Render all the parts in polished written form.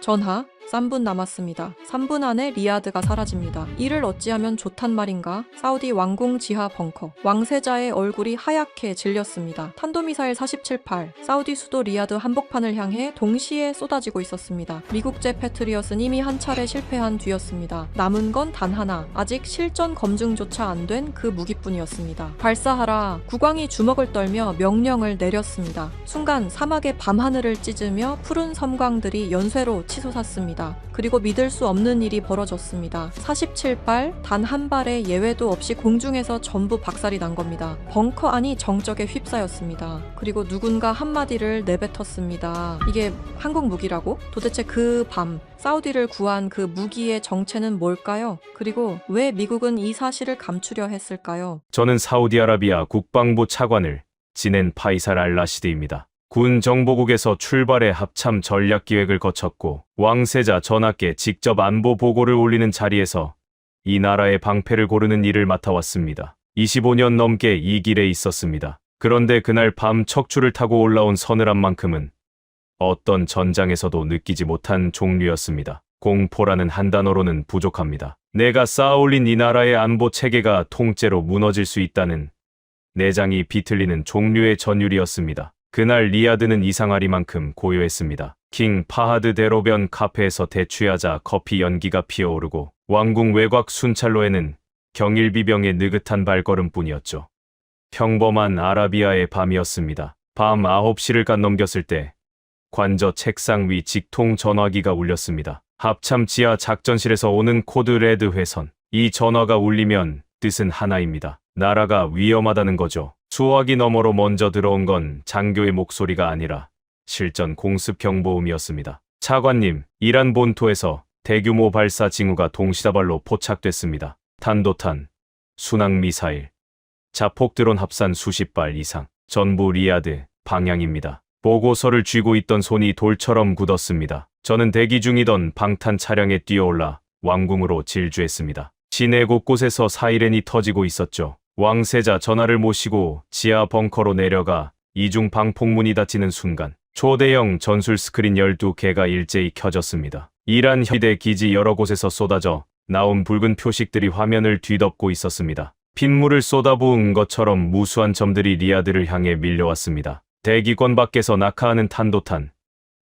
전하, 3분 남았습니다. 3분 안에 리야드가 사라집니다. 이를 어찌하면 좋단 말인가? 사우디 왕궁 지하 벙커. 왕세자의 얼굴이 하얗게 질렸습니다. 탄도미사일 47발, 사우디 수도 리야드 한복판을 향해 동시에 쏟아지고 있었습니다. 미국제 패트리엇은 이미 한 차례 실패한 뒤였습니다. 남은 건 단 하나, 아직 실전 검증조차 안 된 그 무기뿐이었습니다. 발사하라. 국왕이 주먹을 떨며 명령을 내렸습니다. 순간 사막의 밤하늘을 찢으며 푸른 섬광들이 연쇄로 치솟았습니다. 그리고 믿을 수 없는 일이 벌어졌습니다. 47발, 단 한 발의 예외도 없이 공중에서 전부 박살이 난 겁니다. 벙커 안이 정적에 휩싸였습니다. 그리고 누군가 한마디를 내뱉었습니다. 이게 한국 무기라고? 도대체 그 밤 사우디를 구한 그 무기의 정체는 뭘까요? 그리고 왜 미국은 이 사실을 감추려 했을까요? 저는 사우디아라비아 국방부 차관을 지낸 파이살 알-라시드입니다. 군 정보국에서 출발해 합참 전략 기획을 거쳤고 왕세자 전하께 직접 안보 보고를 올리는 자리에서 이 나라의 방패를 고르는 일을 맡아왔습니다. 25년 넘게 이 길에 있었습니다. 그런데 그날 밤 척추를 타고 올라온 서늘함만큼은 어떤 전장에서도 느끼지 못한 종류였습니다. 공포라는 한 단어로는 부족합니다. 내가 쌓아올린 이 나라의 안보 체계가 통째로 무너질 수 있다는 내장이 비틀리는 종류의 전율이었습니다. 그날 리야드는 이상하리만큼 고요했습니다. 킹 파하드 대로변 카페에서 대취하자 커피 연기가 피어오르고 왕궁 외곽 순찰로에는 경일비병의 느긋한 발걸음뿐이었죠. 평범한 아라비아의 밤이었습니다. 밤 9시를 간 넘겼을 때 관저 책상 위 직통 전화기가 울렸습니다. 합참 지하 작전실에서 오는 코드 레드 회선. 이 전화가 울리면 뜻은 하나입니다. 나라가 위험하다는 거죠. 수화기 너머로 먼저 들어온 건 장교의 목소리가 아니라 실전 공습 경보음이었습니다. 차관님, 이란 본토에서 대규모 발사 징후가 동시다발로 포착됐습니다. 탄도탄, 순항미사일, 자폭드론 합산 수십 발 이상, 전부 리야드 방향입니다. 보고서를 쥐고 있던 손이 돌처럼 굳었습니다. 저는 대기 중이던 방탄 차량에 뛰어올라 왕궁으로 질주했습니다. 시내 곳곳에서 사이렌이 터지고 있었죠. 왕세자 전하를 모시고 지하 벙커로 내려가 이중 방폭문이 닫히는 순간 초대형 전술 스크린 12개가 일제히 켜졌습니다. 이란 현대 기지 여러 곳에서 쏟아져 나온 붉은 표식들이 화면을 뒤덮고 있었습니다. 핏물을 쏟아부은 것처럼 무수한 점들이 리야드를 향해 밀려왔습니다. 대기권 밖에서 낙하하는 탄도탄,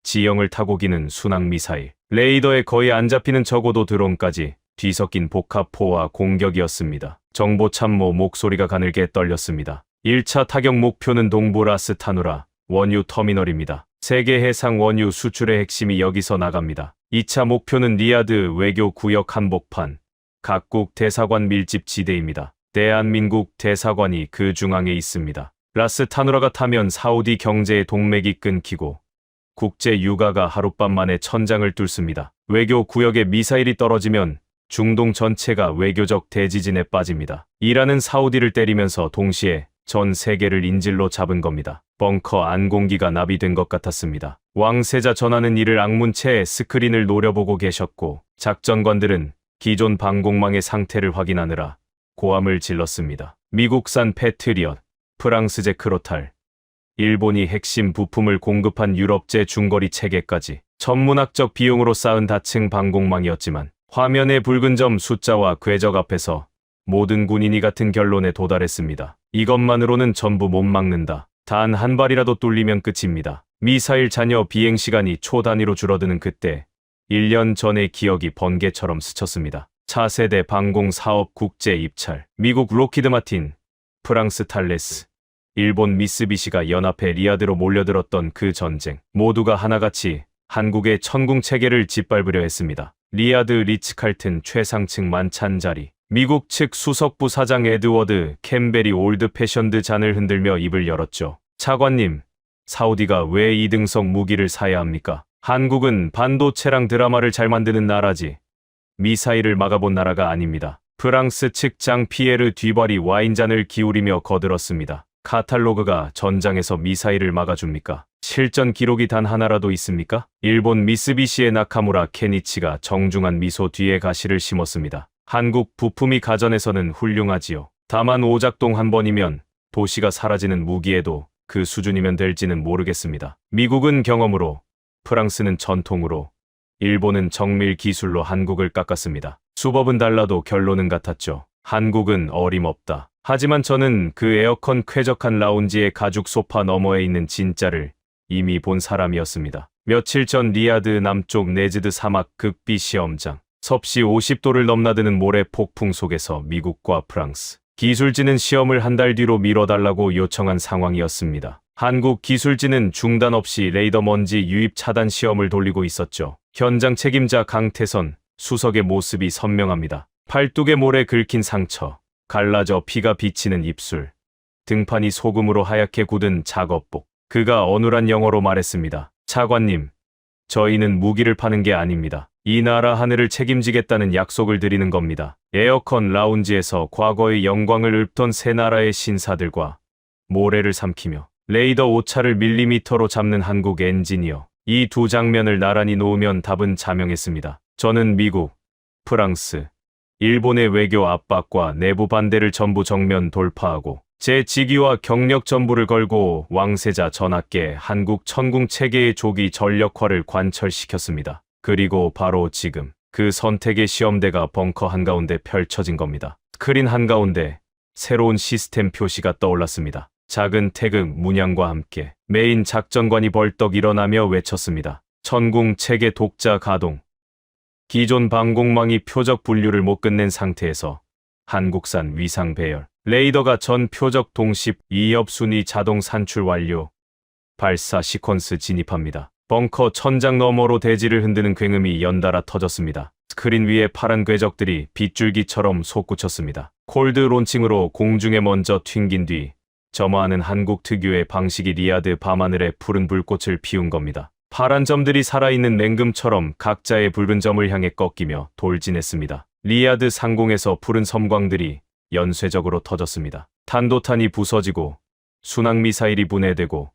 지형을 타고 기는 순항미사일, 레이더에 거의 안 잡히는 적어도 드론까지 뒤섞인 복합포와 공격이었습니다. 정보참모 목소리가 가늘게 떨렸습니다. 1차 타격 목표는 동부 라스타누라 원유 터미널입니다. 세계 해상 원유 수출의 핵심이 여기서 나갑니다. 2차 목표는 리야드 외교 구역 한복판, 각국 대사관 밀집 지대입니다. 대한민국 대사관이 그 중앙에 있습니다. 라스타누라가 타면 사우디 경제의 동맥이 끊기고 국제 유가가 하룻밤 만에 천장을 뚫습니다. 외교 구역에 미사일이 떨어지면 중동 전체가 외교적 대지진에 빠집니다. 이란은 사우디를 때리면서 동시에 전 세계를 인질로 잡은 겁니다. 벙커 안 공기가 나비된 것 같았습니다. 왕세자 전하는 이를 악문채 스크린을 노려보고 계셨고 작전관들은 기존 방공망의 상태를 확인하느라 고함을 질렀습니다. 미국산 패트리엇, 프랑스제 크로탈, 일본이 핵심 부품을 공급한 유럽제 중거리 체계까지 천문학적 비용으로 쌓은 다층 방공망이었지만 화면의 붉은 점 숫자와 궤적 앞에서 모든 군인이 같은 결론에 도달했습니다. 이것만으로는 전부 못 막는다. 단 한 발이라도 뚫리면 끝입니다. 미사일 잔여 비행 시간이 초 단위로 줄어드는 그때 1년 전의 기억이 번개처럼 스쳤습니다. 차세대 방공 사업 국제 입찰, 미국 로키드 마틴, 프랑스 탈레스, 일본 미쓰비시가 연합해 리야드로 몰려들었던 그 전쟁, 모두가 하나같이 한국의 천궁 체계를 짓밟으려 했습니다. 리야드 리츠칼튼 최상층 만찬 자리, 미국 측 수석부 사장 에드워드 캠벨이 올드 패션드 잔을 흔들며 입을 열었죠. 차관님, 사우디가 왜 이등석 무기를 사야 합니까? 한국은 반도체랑 드라마를 잘 만드는 나라지 미사일을 막아본 나라가 아닙니다. 프랑스 측 장 피에르 뒤발이 와인잔을 기울이며 거들었습니다. 카탈로그가 전장에서 미사일을 막아줍니까? 실전 기록이 단 하나라도 있습니까? 일본 미쓰비시의 나카무라 케니치가 정중한 미소 뒤에 가시를 심었습니다. 한국 부품이 가전에서는 훌륭하지요. 다만 오작동 한 번이면 도시가 사라지는 무기에도 그 수준이면 될지는 모르겠습니다. 미국은 경험으로, 프랑스는 전통으로, 일본은 정밀 기술로 한국을 깎았습니다. 수법은 달라도 결론은 같았죠. 한국은 어림없다. 하지만 저는 그 에어컨 쾌적한 라운지의 가죽 소파 너머에 있는 진짜를 이미 본 사람이었습니다. 며칠 전 리야드 남쪽 네즈드 사막 극비 시험장. 섭씨 50도를 넘나드는 모래 폭풍 속에서 미국과 프랑스 기술진은 시험을 한 달 뒤로 미뤄달라고 요청한 상황이었습니다. 한국 기술진은 중단 없이 레이더 먼지 유입 차단 시험을 돌리고 있었죠. 현장 책임자 강태선 수석의 모습이 선명합니다. 팔뚝에 모래 긁힌 상처, 갈라져 피가 비치는 입술, 등판이 소금으로 하얗게 굳은 작업복. 그가 어눌한 영어로 말했습니다. 차관님, 저희는 무기를 파는 게 아닙니다. 이 나라 하늘을 책임지겠다는 약속을 드리는 겁니다. 에어컨 라운지에서 과거의 영광을 읊던 세 나라의 신사들과 모래를 삼키며 레이더 오차를 밀리미터로 잡는 한국 엔지니어. 이 두 장면을 나란히 놓으면 답은 자명했습니다. 저는 미국, 프랑스, 일본의 외교 압박과 내부 반대를 전부 정면 돌파하고 제 직위와 경력 전부를 걸고 왕세자 전하께 한국 천궁 체계의 조기 전력화를 관철시켰습니다. 그리고 바로 지금 그 선택의 시험대가 벙커 한가운데 펼쳐진 겁니다. 스크린 한가운데 새로운 시스템 표시가 떠올랐습니다. 작은 태극 문양과 함께 메인 작전관이 벌떡 일어나며 외쳤습니다. 천궁 체계 독자 가동. 기존 방공망이 표적 분류를 못 끝낸 상태에서 한국산 위상 배열. 레이더가 전 표적 동십 2엽 순위 자동 산출 완료. 발사 시퀀스 진입합니다. 벙커 천장 너머로 대지를 흔드는 굉음이 연달아 터졌습니다. 스크린 위에 파란 궤적들이 빗줄기처럼 솟구쳤습니다. 콜드 론칭으로 공중에 먼저 튕긴 뒤 점화하는 한국 특유의 방식이 리야드 밤하늘에 푸른 불꽃을 피운 겁니다. 파란 점들이 살아있는 맹금처럼 각자의 붉은 점을 향해 꺾이며 돌진했습니다. 리야드 상공에서 푸른 섬광들이 연쇄적으로 터졌습니다. 탄도탄이 부서지고 순항미사일이 분해되고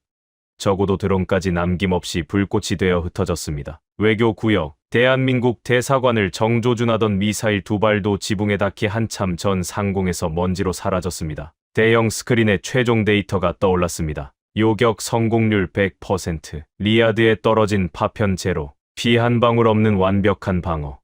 적어도 드론까지 남김없이 불꽃이 되어 흩어졌습니다. 외교구역, 대한민국 대사관을 정조준하던 미사일 두 발도 지붕에 닿기 한참 전 상공에서 먼지로 사라졌습니다. 대형 스크린에 최종 데이터가 떠올랐습니다. 요격 성공률 100%, 리야드에 떨어진 파편 제로, 피 한 방울 없는 완벽한 방어.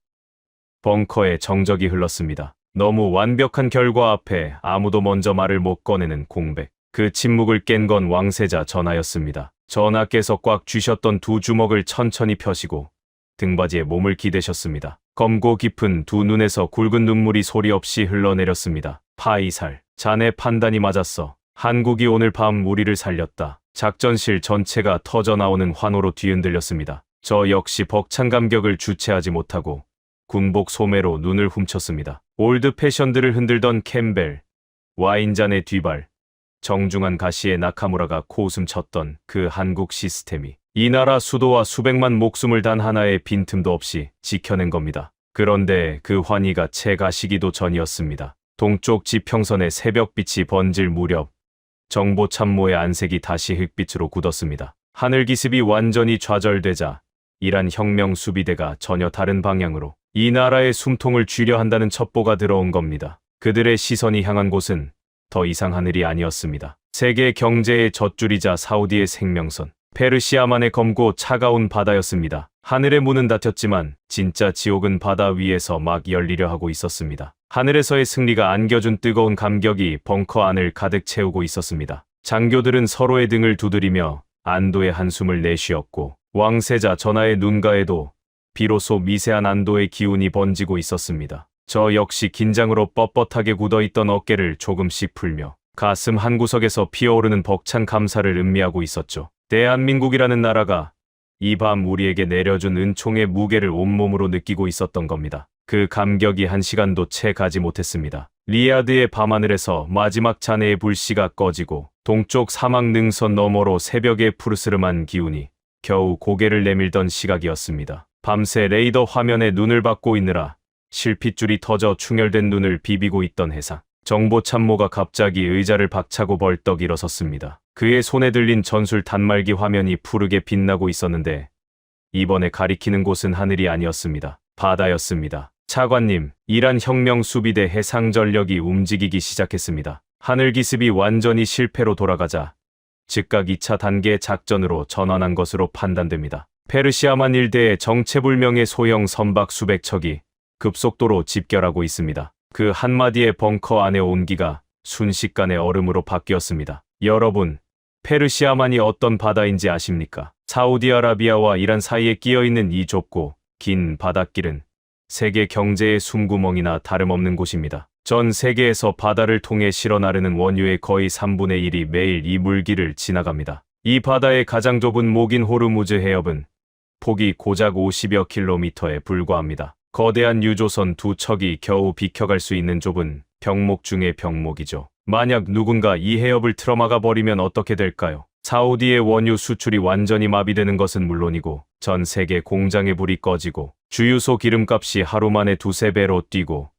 벙커에 정적이 흘렀습니다. 너무 완벽한 결과 앞에 아무도 먼저 말을 못 꺼내는 공백. 그 침묵을 깬 건 왕세자 전하였습니다. 전하께서 꽉 쥐셨던 두 주먹을 천천히 펴시고 등받이에 몸을 기대셨습니다. 검고 깊은 두 눈에서 굵은 눈물이 소리 없이 흘러내렸습니다. 파이살, 자네 판단이 맞았어. 한국이 오늘 밤 우리를 살렸다. 작전실 전체가 터져나오는 환호로 뒤흔들렸습니다. 저 역시 벅찬 감격을 주체하지 못하고 군복 소매로 눈을 훔쳤습니다. 올드 패션들을 흔들던 캠벨, 와인잔의 뒤발, 정중한 가시의 나카무라가 코웃음 쳤던 그 한국 시스템이 이 나라 수도와 수백만 목숨을 단 하나의 빈틈도 없이 지켜낸 겁니다. 그런데 그 환희가 채 가시기도 전이었습니다. 동쪽 지평선의 새벽빛이 번질 무렵 정보 참모의 안색이 다시 흑빛으로 굳었습니다. 하늘 기습이 완전히 좌절되자 이란 혁명 수비대가 전혀 다른 방향으로 이 나라의 숨통을 쥐려 한다는 첩보가 들어온 겁니다. 그들의 시선이 향한 곳은 더 이상 하늘이 아니었습니다. 세계 경제의 젖줄이자 사우디의 생명선, 페르시아만의 검고 차가운 바다였습니다. 하늘의 문은 닫혔지만 진짜 지옥은 바다 위에서 막 열리려 하고 있었습니다. 하늘에서의 승리가 안겨준 뜨거운 감격이 벙커 안을 가득 채우고 있었습니다. 장교들은 서로의 등을 두드리며 안도의 한숨을 내쉬었고 왕세자 전하의 눈가에도 비로소 미세한 안도의 기운이 번지고 있었습니다. 저 역시 긴장으로 뻣뻣하게 굳어있던 어깨를 조금씩 풀며 가슴 한구석에서 피어오르는 벅찬 감사를 음미하고 있었죠. 대한민국이라는 나라가 이 밤 우리에게 내려준 은총의 무게를 온몸으로 느끼고 있었던 겁니다. 그 감격이 한 시간도 채 가지 못했습니다. 리야드의 밤하늘에서 마지막 잔해의 불씨가 꺼지고 동쪽 사막 능선 너머로 새벽의 푸르스름한 기운이 겨우 고개를 내밀던 시각이었습니다. 밤새 레이더 화면에 눈을 받고 있느라 실핏줄이 터져 충혈된 눈을 비비고 있던 해상. 정보 참모가 갑자기 의자를 박차고 벌떡 일어섰습니다. 그의 손에 들린 전술 단말기 화면이 푸르게 빛나고 있었는데 이번에 가리키는 곳은 하늘이 아니었습니다. 바다였습니다. 차관님, 이란 혁명 수비대 해상 전력이 움직이기 시작했습니다. 하늘 기습이 완전히 실패로 돌아가자 즉각 2차 단계 작전으로 전환한 것으로 판단됩니다. 페르시아만 일대에 정체불명의 소형 선박 수백 척이 급속도로 집결하고 있습니다. 그 한마디의 벙커 안의 온기가 순식간에 얼음으로 바뀌었습니다. 여러분, 페르시아만이 어떤 바다인지 아십니까? 사우디아라비아와 이란 사이에 끼어있는 이 좁고 긴 바닷길은 세계 경제의 숨구멍이나 다름없는 곳입니다. 전 세계에서 바다를 통해 실어 나르는 원유의 거의 3분의 1이 매일 이 물길을 지나갑니다. 이 바다의 가장 좁은 목인 호르무즈 해협은 폭이 고작 50여 킬로미터에 불과합니다. 거대한 유조선 두 척이 겨우 비켜갈 수 있는 좁은 병목 중의 병목이죠. 만약 누군가 이 해협을 틀어막아 버리면 어떻게 될까요? 사우디의 원유 수출이 완전히 마비되는 것은 물론이고 전 세계 공장의 불이 꺼지고 주유소 기름값이 하루 만에 두세 배로 뛰고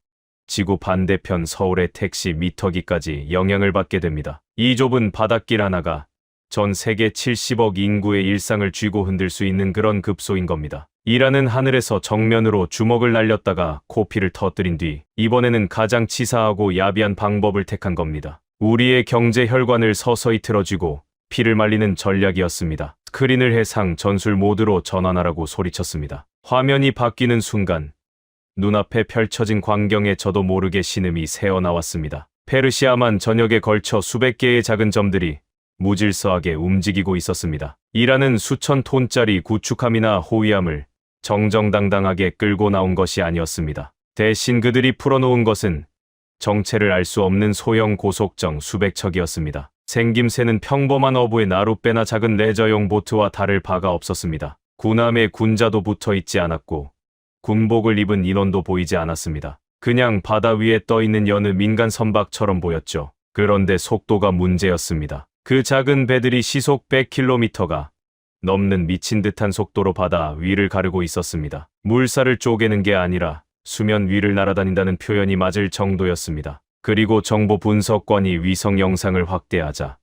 지구 반대편 서울의 택시 미터기까지 영향을 받게 됩니다. 이 좁은 바닷길 하나가 전 세계 70억 인구의 일상을 쥐고 흔들 수 있는 그런 급소인 겁니다. 이란은 하늘에서 정면으로 주먹을 날렸다가 코피를 터뜨린 뒤 이번에는 가장 치사하고 야비한 방법을 택한 겁니다. 우리의 경제 혈관을 서서히 틀어쥐고 피를 말리는 전략이었습니다. 스크린을 해상 전술 모드로 전환하라고 소리쳤습니다. 화면이 바뀌는 순간 눈앞에 펼쳐진 광경에 저도 모르게 신음이 새어나왔습니다. 페르시아만 전역에 걸쳐 수백 개의 작은 점들이 무질서하게 움직이고 있었습니다. 이란은 수천 톤짜리 구축함이나 호위함을 정정당당하게 끌고 나온 것이 아니었습니다. 대신 그들이 풀어놓은 것은 정체를 알 수 없는 소형 고속정 수백 척이었습니다. 생김새는 평범한 어부의 나룻배나 작은 레저용 보트와 다를 바가 없었습니다. 군함에 군자도 붙어있지 않았고 군복을 입은 인원도 보이지 않았습니다. 그냥 바다 위에 떠있는 여느 민간 선박처럼 보였죠. 그런데 속도가 문제였습니다. 그 작은 배들이 시속 100km가 넘는 미친 듯한 속도로 바다 위를 가르고 있었습니다. 물살을 쪼개는 게 아니라 수면 위를 날아다닌다는 표현이 맞을 정도였습니다. 그리고 정보 분석관이 위성 영상을 확대하자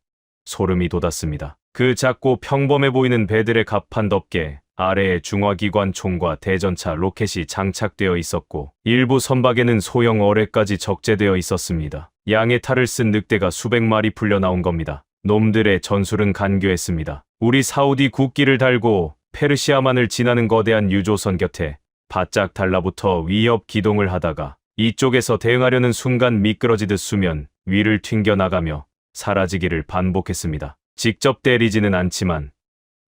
소름이 돋았습니다. 그 작고 평범해 보이는 배들의 갑판 덮개 아래에 중화기관 총과 대전차 로켓이 장착되어 있었고 일부 선박에는 소형 어뢰까지 적재되어 있었습니다. 양의 탈을 쓴 늑대가 수백 마리 풀려 나온 겁니다. 놈들의 전술은 간교했습니다. 우리 사우디 국기를 달고 페르시아만을 지나는 거대한 유조선 곁에 바짝 달라붙어 위협 기동을 하다가 이쪽에서 대응하려는 순간 미끄러지듯 수면 위를 튕겨나가며 사라지기를 반복했습니다. 직접 때리지는 않지만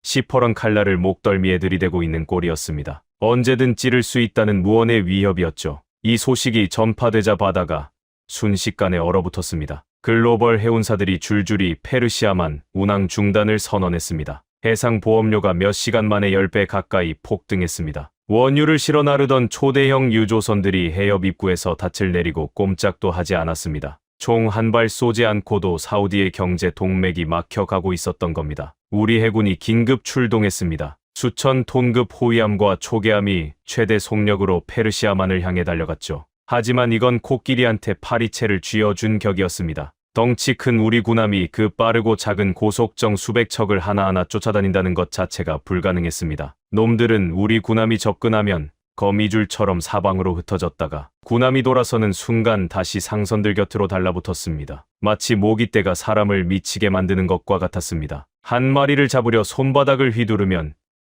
시퍼런 칼날을 목덜미에 들이대고 있는 꼴이었습니다. 언제든 찌를 수 있다는 무언의 위협이었죠. 이 소식이 전파되자 바다가 순식간에 얼어붙었습니다. 글로벌 해운사들이 줄줄이 페르시아만 운항 중단을 선언했습니다. 해상 보험료가 몇 시간 만에 10배 가까이 폭등했습니다. 원유를 실어 나르던 초대형 유조선들이 해협 입구에서 닻을 내리고 꼼짝도 하지 않았습니다. 총 한 발 쏘지 않고도 사우디의 경제 동맥이 막혀가고 있었던 겁니다. 우리 해군이 긴급 출동했습니다. 수천 톤급 호위함과 초계함이 최대 속력으로 페르시아만을 향해 달려갔죠. 하지만 이건 코끼리한테 파리채를 쥐어준 격이었습니다. 덩치 큰 우리 군함이 그 빠르고 작은 고속정 수백 척을 하나하나 쫓아다닌다는 것 자체가 불가능했습니다. 놈들은 우리 군함이 접근하면 거미줄처럼 사방으로 흩어졌다가 군함이 돌아서는 순간 다시 상선들 곁으로 달라붙었습니다. 마치 모기떼가 사람을 미치게 만드는 것과 같았습니다. 한 마리를 잡으려 손바닥을 휘두르면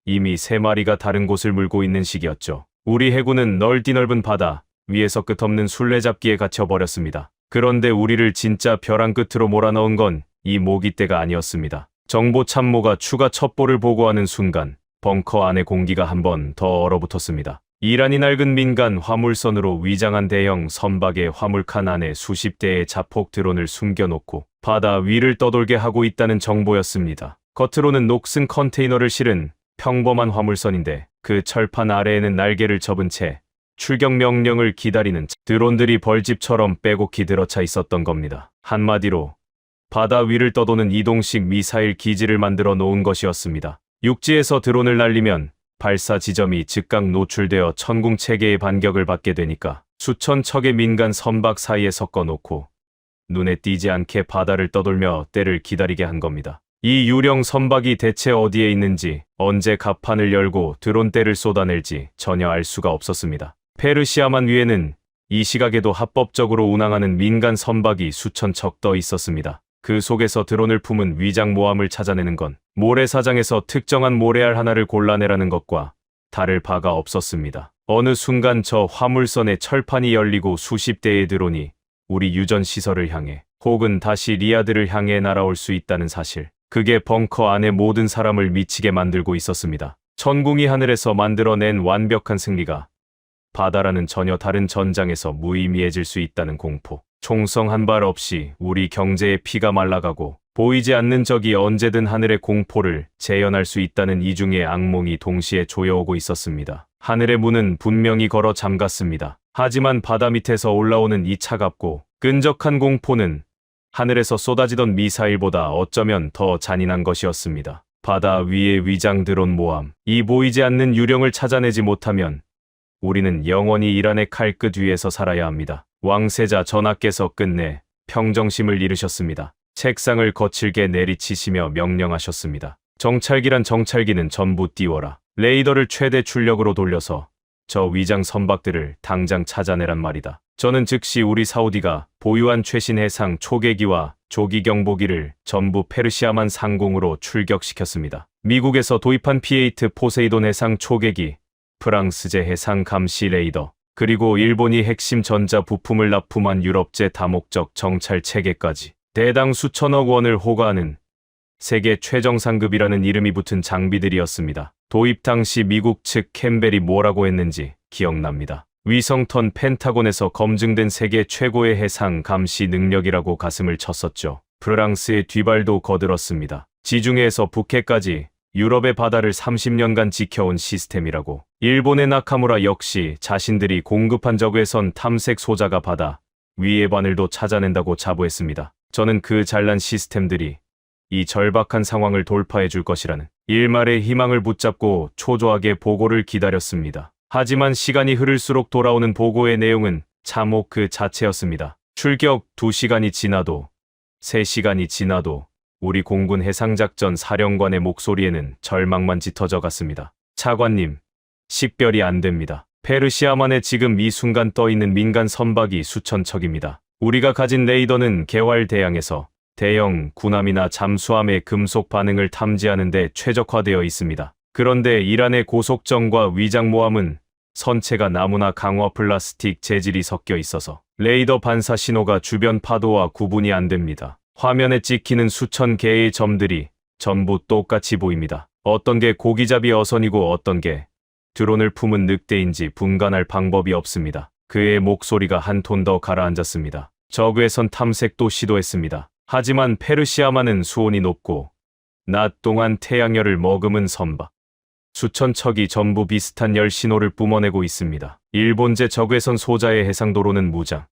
이미 세 마리가 다른 곳을 물고 있는 시기였죠. 우리 해군은 넓디 넓은 바다 위에서 끝없는 술래잡기에 갇혀버렸습니다. 그런데 우리를 진짜 벼랑 끝으로 몰아넣은 건 이 모기떼가 아니었습니다. 정보 참모가 추가 첩보를 보고하는 순간 벙커 안의 공기가 한 번 더 얼어붙었습니다. 이란이 낡은 민간 화물선으로 위장한 대형 선박의 화물칸 안에 수십 대의 자폭 드론을 숨겨놓고 바다 위를 떠돌게 하고 있다는 정보였습니다. 겉으로는 녹슨 컨테이너를 실은 평범한 화물선인데 그 철판 아래에는 날개를 접은 채 출격 명령을 기다리는 드론들이 벌집처럼 빼곡히 들어차 있었던 겁니다. 한마디로 바다 위를 떠도는 이동식 미사일 기지를 만들어 놓은 것이었습니다. 육지에서 드론을 날리면 발사 지점이 즉각 노출되어 천궁체계의 반격을 받게 되니까 수천 척의 민간 선박 사이에 섞어놓고 눈에 띄지 않게 바다를 떠돌며 때를 기다리게 한 겁니다. 이 유령 선박이 대체 어디에 있는지 언제 갑판을 열고 드론대를 쏟아낼지 전혀 알 수가 없었습니다. 페르시아만 위에는 이 시각에도 합법적으로 운항하는 민간 선박이 수천 척 떠 있었습니다. 그 속에서 드론을 품은 위장 모함을 찾아내는 건 모래사장에서 특정한 모래알 하나를 골라내라는 것과 다를 바가 없었습니다. 어느 순간 저 화물선의 철판이 열리고 수십 대의 드론이 우리 유전 시설을 향해 혹은 다시 리아드를 향해 날아올 수 있다는 사실. 그게 벙커 안의 모든 사람을 미치게 만들고 있었습니다. 천궁이 하늘에서 만들어낸 완벽한 승리가 바다라는 전혀 다른 전장에서 무의미해질 수 있다는 공포. 총성 한 발 없이 우리 경제의 피가 말라가고 보이지 않는 적이 언제든 하늘의 공포를 재현할 수 있다는 이중의 악몽이 동시에 조여오고 있었습니다. 하늘의 문은 분명히 걸어 잠갔습니다. 하지만 바다 밑에서 올라오는 이 차갑고 끈적한 공포는 하늘에서 쏟아지던 미사일보다 어쩌면 더 잔인한 것이었습니다. 바다 위의 위장 드론 모함, 이 보이지 않는 유령을 찾아내지 못하면 우리는 영원히 이란의 칼끝 위에서 살아야 합니다. 왕세자 전하께서 끝내 평정심을 잃으셨습니다. 책상을 거칠게 내리치시며 명령하셨습니다. 정찰기란 정찰기는 전부 띄워라. 레이더를 최대 출력으로 돌려서 저 위장 선박들을 당장 찾아내란 말이다. 저는 즉시 우리 사우디가 보유한 최신 해상 초계기와 조기 경보기를 전부 페르시아만 상공으로 출격시켰습니다. 미국에서 도입한 P8 포세이돈 해상 초계기, 프랑스제 해상 감시 레이더, 그리고 일본이 핵심 전자 부품을 납품한 유럽제 다목적 정찰 체계까지 대당 수천억 원을 호가하는 세계 최정상급이라는 이름이 붙은 장비들이었습니다. 도입 당시 미국 측 캠벨이 뭐라고 했는지 기억납니다. 위성턴 펜타곤에서 검증된 세계 최고의 해상 감시 능력이라고 가슴을 쳤었죠. 프랑스의 뒤발도 거들었습니다. 지중해에서 북해까지 유럽의 바다를 30년간 지켜온 시스템이라고. 일본의 나카무라 역시 자신들이 공급한 적외선 탐색 소자가 바다 위의 바늘도 찾아낸다고 자부했습니다. 저는 그 잘난 시스템들이 이 절박한 상황을 돌파해 줄 것이라는 일말의 희망을 붙잡고 초조하게 보고를 기다렸습니다. 하지만 시간이 흐를수록 돌아오는 보고의 내용은 참혹 그 자체였습니다. 출격 2시간이 지나도 3시간이 지나도 우리 공군 해상작전 사령관의 목소리에는 절망만 짙어져 갔습니다. 차관님, 식별이 안 됩니다. 페르시아만에 지금 이 순간 떠있는 민간 선박이 수천 척입니다. 우리가 가진 레이더는 개활대양에서 대형 군함이나 잠수함의 금속 반응을 탐지하는 데 최적화되어 있습니다. 그런데 이란의 고속정과 위장모함은 선체가 나무나 강화 플라스틱 재질이 섞여 있어서 레이더 반사 신호가 주변 파도와 구분이 안 됩니다. 화면에 찍히는 수천 개의 점들이 전부 똑같이 보입니다. 어떤 게 고기잡이 어선이고 어떤 게 드론을 품은 늑대인지 분간할 방법이 없습니다. 그의 목소리가 한 톤 더 가라앉았습니다. 적외선 탐색도 시도했습니다. 하지만 페르시아만은 수온이 높고 낮 동안 태양열을 머금은 선박 수천 척이 전부 비슷한 열 신호를 뿜어내고 있습니다. 일본제 적외선 소자의 해상도로는 무장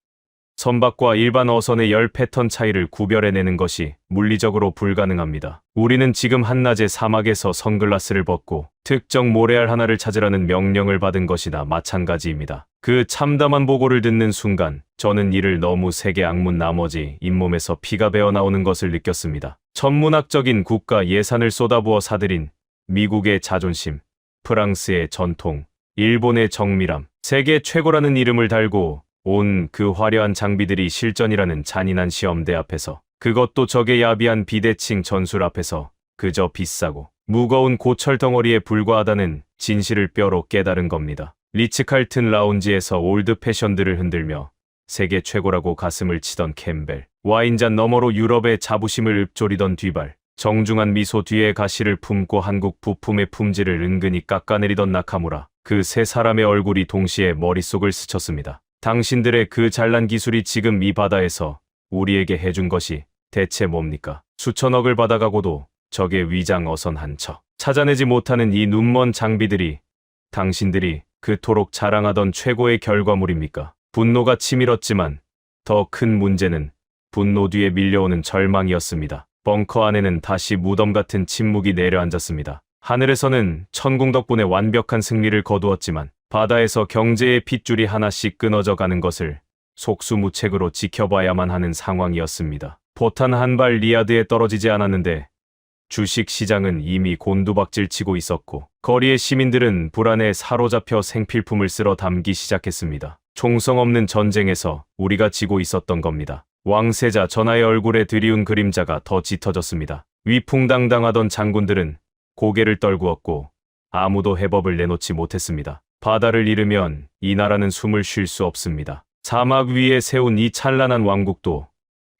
선박과 일반 어선의 열 패턴 차이를 구별해내는 것이 물리적으로 불가능합니다. 우리는 지금 한낮에 사막에서 선글라스를 벗고 특정 모래알 하나를 찾으라는 명령을 받은 것이나 마찬가지입니다. 그 참담한 보고를 듣는 순간 저는 이를 너무 세게 악문 나머지 잇몸에서 피가 배어나오는 것을 느꼈습니다. 천문학적인 국가 예산을 쏟아부어 사들인 미국의 자존심, 프랑스의 전통, 일본의 정밀함, 세계 최고라는 이름을 달고 온 그 화려한 장비들이 실전이라는 잔인한 시험대 앞에서, 그것도 적의 야비한 비대칭 전술 앞에서 그저 비싸고 무거운 고철 덩어리에 불과하다는 진실을 뼈로 깨달은 겁니다. 리츠칼튼 라운지에서 올드 패션들을 흔들며 세계 최고라고 가슴을 치던 캠벨, 와인잔 너머로 유럽의 자부심을 읊조리던 뒤발, 정중한 미소 뒤에 가시를 품고 한국 부품의 품질을 은근히 깎아내리던 나카무라, 그 세 사람의 얼굴이 동시에 머릿속을 스쳤습니다. 당신들의 그 잘난 기술이 지금 이 바다에서 우리에게 해준 것이 대체 뭡니까? 수천억을 받아가고도 적의 위장 어선 한 척 찾아내지 못하는 이 눈먼 장비들이 당신들이 그토록 자랑하던 최고의 결과물입니까? 분노가 치밀었지만 더 큰 문제는 분노 뒤에 밀려오는 절망이었습니다. 벙커 안에는 다시 무덤 같은 침묵이 내려앉았습니다. 하늘에서는 천궁 덕분에 완벽한 승리를 거두었지만 바다에서 경제의 핏줄이 하나씩 끊어져 가는 것을 속수무책으로 지켜봐야만 하는 상황이었습니다. 포탄 한 발 리야드에 떨어지지 않았는데 주식 시장은 이미 곤두박질 치고 있었고 거리의 시민들은 불안에 사로잡혀 생필품을 쓸어 담기 시작했습니다. 총성 없는 전쟁에서 우리가 지고 있었던 겁니다. 왕세자 전하의 얼굴에 드리운 그림자가 더 짙어졌습니다. 위풍당당하던 장군들은 고개를 떨구었고 아무도 해법을 내놓지 못했습니다. 바다를 잃으면 이 나라는 숨을 쉴 수 없습니다. 사막 위에 세운 이 찬란한 왕국도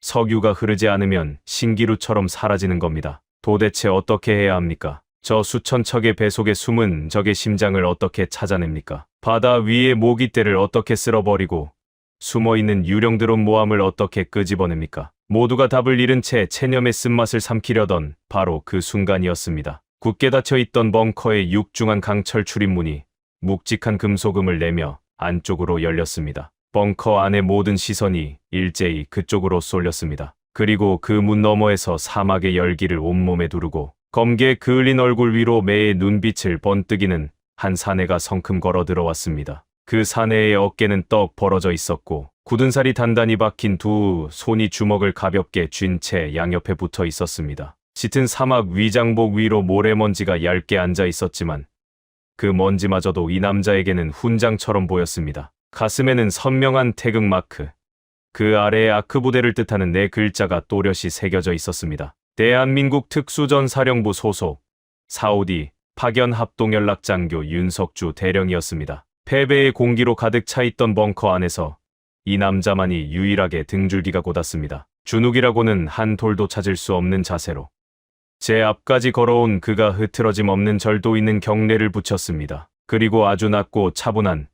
석유가 흐르지 않으면 신기루처럼 사라지는 겁니다. 도대체 어떻게 해야 합니까? 저 수천 척의 배속에 숨은 적의 심장을 어떻게 찾아냅니까? 바다 위의 모깃대를 어떻게 쓸어버리고 숨어있는 유령드론 모함을 어떻게 끄집어냅니까? 모두가 답을 잃은 채 체념의 쓴맛을 삼키려던 바로 그 순간이었습니다. 굳게 닫혀있던 벙커의 육중한 강철 출입문이 묵직한 금속음을 내며 안쪽으로 열렸습니다. 벙커 안의 모든 시선이 일제히 그쪽으로 쏠렸습니다. 그리고 그 문 너머에서 사막의 열기를 온몸에 두르고 검게 그을린 얼굴 위로 매의 눈빛을 번뜩이는 한 사내가 성큼 걸어 들어왔습니다. 그 사내의 어깨는 떡 벌어져 있었고 굳은 살이 단단히 박힌 두 손이 주먹을 가볍게 쥔 채 양옆에 붙어 있었습니다. 짙은 사막 위장복 위로 모래먼지가 얇게 앉아 있었지만 그 먼지마저도 이 남자에게는 훈장처럼 보였습니다. 가슴에는 선명한 태극 마크, 그 아래에 아크부대를 뜻하는 네 글자가 또렷이 새겨져 있었습니다. 대한민국 특수전사령부 소속 사우디 파견 합동연락장교 윤석주 대령이었습니다. 패배의 공기로 가득 차 있던 벙커 안에서 이 남자만이 유일하게 등줄기가 곧았습니다. 주눅이라고는 한 돌도 찾을 수 없는 자세로 제 앞까지 걸어온 그가 흐트러짐 없는 절도 있는 경례를 붙였습니다. 그리고 아주 낮고 차분한,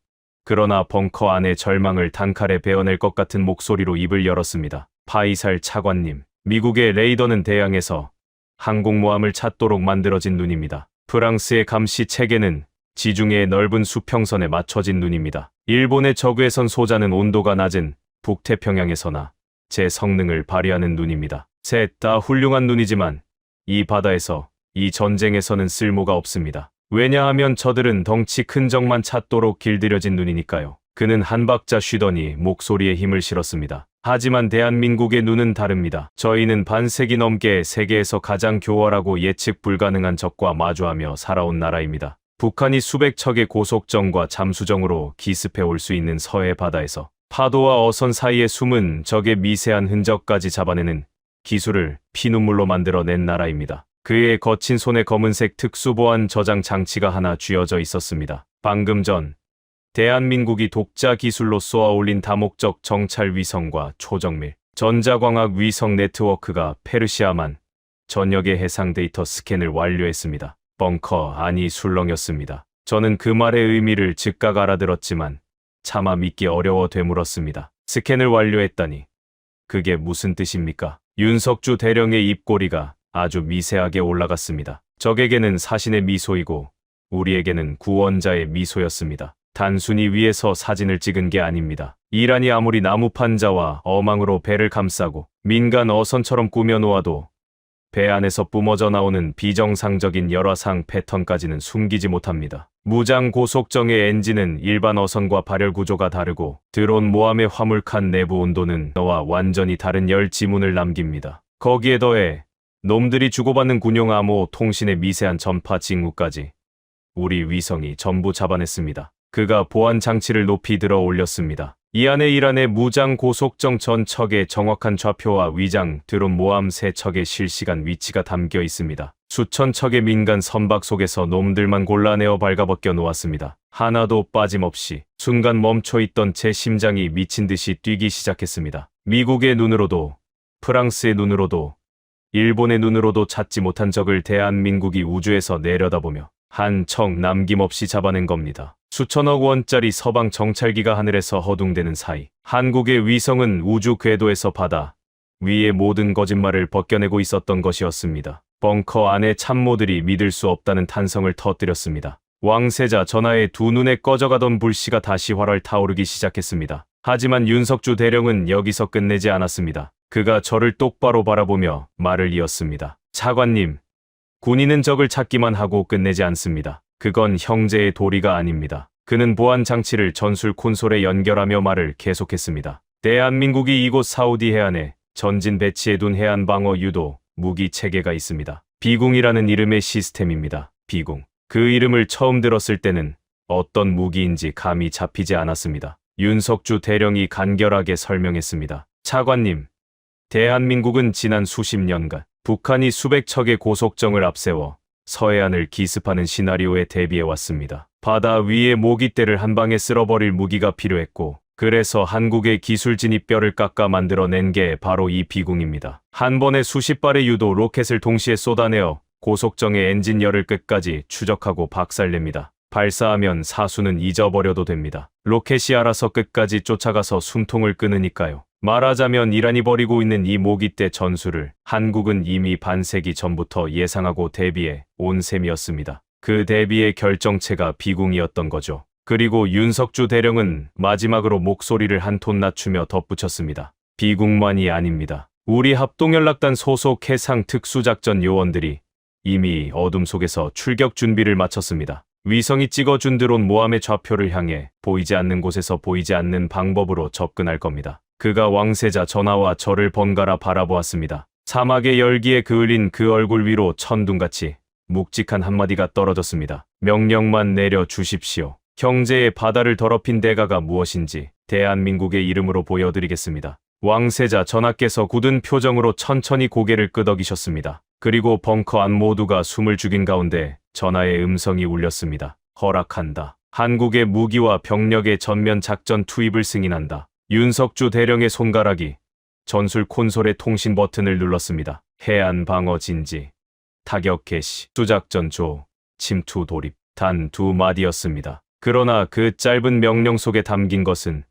그러나 벙커 안의 절망을 단칼에 베어낼 것 같은 목소리로 입을 열었습니다. 파이살 차관님, 미국의 레이더는 대양에서 항공모함을 찾도록 만들어진 눈입니다. 프랑스의 감시 체계는 지중해의 넓은 수평선에 맞춰진 눈입니다. 일본의 적외선 소자는 온도가 낮은 북태평양에서나 제 성능을 발휘하는 눈입니다. 셋 다 훌륭한 눈이지만 이 바다에서, 이 전쟁에서는 쓸모가 없습니다. 왜냐하면 저들은 덩치 큰 적만 찾도록 길들여진 눈이니까요. 그는 한 박자 쉬더니 목소리에 힘을 실었습니다. 하지만 대한민국의 눈은 다릅니다. 저희는 반세기 넘게 세계에서 가장 교활하고 예측 불가능한 적과 마주하며 살아온 나라입니다. 북한이 수백 척의 고속정과 잠수정으로 기습해 올 수 있는 서해 바다에서 파도와 어선 사이에 숨은 적의 미세한 흔적까지 잡아내는 기술을 피눈물로 만들어낸 나라입니다. 그의 거친 손에 검은색 특수보안 저장 장치가 하나 쥐어져 있었습니다. 방금 전 대한민국이 독자 기술로 쏘아 올린 다목적 정찰 위성과 초정밀 전자광학 위성 네트워크가 페르시아만 전역의 해상 데이터 스캔을 완료했습니다. 벙커 안이 술렁였습니다. 저는 그 말의 의미를 즉각 알아들었지만 차마 믿기 어려워 되물었습니다. 스캔을 완료했다니 그게 무슨 뜻입니까? 윤석주 대령의 입꼬리가 아주 미세하게 올라갔습니다. 적에게는 사신의 미소이고 우리에게는 구원자의 미소였습니다. 단순히 위에서 사진을 찍은 게 아닙니다. 이란이 아무리 나무판자와 어망으로 배를 감싸고 민간 어선처럼 꾸며놓아도 배 안에서 뿜어져 나오는 비정상적인 열화상 패턴까지는 숨기지 못합니다. 무장 고속정의 엔진은 일반 어선과 발열 구조가 다르고 드론 모함의 화물칸 내부 온도는 너와 완전히 다른 열 지문을 남깁니다. 거기에 더해 놈들이 주고받는 군용 암호 통신의 미세한 전파 징후까지 우리 위성이 전부 잡아냈습니다. 그가 보안 장치를 높이 들어 올렸습니다. 이 안에 이란의 무장 고속정 전 척의 정확한 좌표와 위장 드론 모함 세 척의 실시간 위치가 담겨 있습니다. 수천 척의 민간 선박 속에서 놈들만 골라내어 발가벗겨 놓았습니다. 하나도 빠짐없이 순간 멈춰있던 제 심장이 미친 듯이 뛰기 시작했습니다. 미국의 눈으로도 프랑스의 눈으로도 일본의 눈으로도 찾지 못한 적을 대한민국이 우주에서 내려다보며 한 척 남김없이 잡아낸 겁니다. 수천억 원짜리 서방 정찰기가 하늘에서 허둥대는 사이 한국의 위성은 우주 궤도에서 바다 위의 모든 거짓말을 벗겨내고 있었던 것이었습니다. 벙커 안의 참모들이 믿을 수 없다는 탄성을 터뜨렸습니다. 왕세자 전하의 두 눈에 꺼져가던 불씨가 다시 활활 타오르기 시작했습니다. 하지만 윤석주 대령은 여기서 끝내지 않았습니다. 그가 저를 똑바로 바라보며 말을 이었습니다. 차관님, 군인은 적을 찾기만 하고 끝내지 않습니다. 그건 형제의 도리가 아닙니다. 그는 보안 장치를 전술 콘솔에 연결하며 말을 계속했습니다. 대한민국이 이곳 사우디 해안에 전진 배치해둔 해안 방어 유도 무기 체계가 있습니다. 비궁이라는 이름의 시스템입니다. 비궁. 그 이름을 처음 들었을 때는 어떤 무기인지 감이 잡히지 않았습니다. 윤석주 대령이 간결하게 설명했습니다. 차관님, 대한민국은 지난 수십 년간 북한이 수백 척의 고속정을 앞세워 서해안을 기습하는 시나리오에 대비해왔습니다. 바다 위에 모깃대를 한 방에 쓸어버릴 무기가 필요했고, 그래서 한국의 기술 진입뼈를 깎아 만들어낸 게 바로 이 비궁입니다. 한 번에 수십 발의 유도 로켓을 동시에 쏟아내어 고속정의 엔진 열을 끝까지 추적하고 박살냅니다. 발사하면 사수는 잊어버려도 됩니다. 로켓이 알아서 끝까지 쫓아가서 숨통을 끊으니까요. 말하자면 이란이 벌이고 있는 이 모깃대 전술을 한국은 이미 반세기 전부터 예상하고 대비해 온 셈이었습니다. 그 대비의 결정체가 비궁이었던 거죠. 그리고 윤석주 대령은 마지막으로 목소리를 한 톤 낮추며 덧붙였습니다. 비궁만이 아닙니다. 우리 합동연락단 소속 해상 특수작전 요원들이 이미 어둠 속에서 출격 준비를 마쳤습니다. 위성이 찍어준 드론 모함의 좌표를 향해 보이지 않는 곳에서 보이지 않는 방법으로 접근할 겁니다. 그가 왕세자 전하와 저를 번갈아 바라보았습니다. 사막의 열기에 그을린 그 얼굴 위로 천둥같이 묵직한 한마디가 떨어졌습니다. 명령만 내려주십시오. 형제의 바다를 더럽힌 대가가 무엇인지 대한민국의 이름으로 보여드리겠습니다. 왕세자 전하께서 굳은 표정으로 천천히 고개를 끄덕이셨습니다. 그리고 벙커 안 모두가 숨을 죽인 가운데 전하의 음성이 울렸습니다. 허락한다. 한국의 무기와 병력의 전면 작전 투입을 승인한다. 윤석주 대령의 손가락이 전술 콘솔의 통신 버튼을 눌렀습니다. 해안 방어 진지, 타격 개시, 수작전 조, 침투 돌입. 단 두 마디였습니다. 그러나 그 짧은 명령 속에 담긴 것은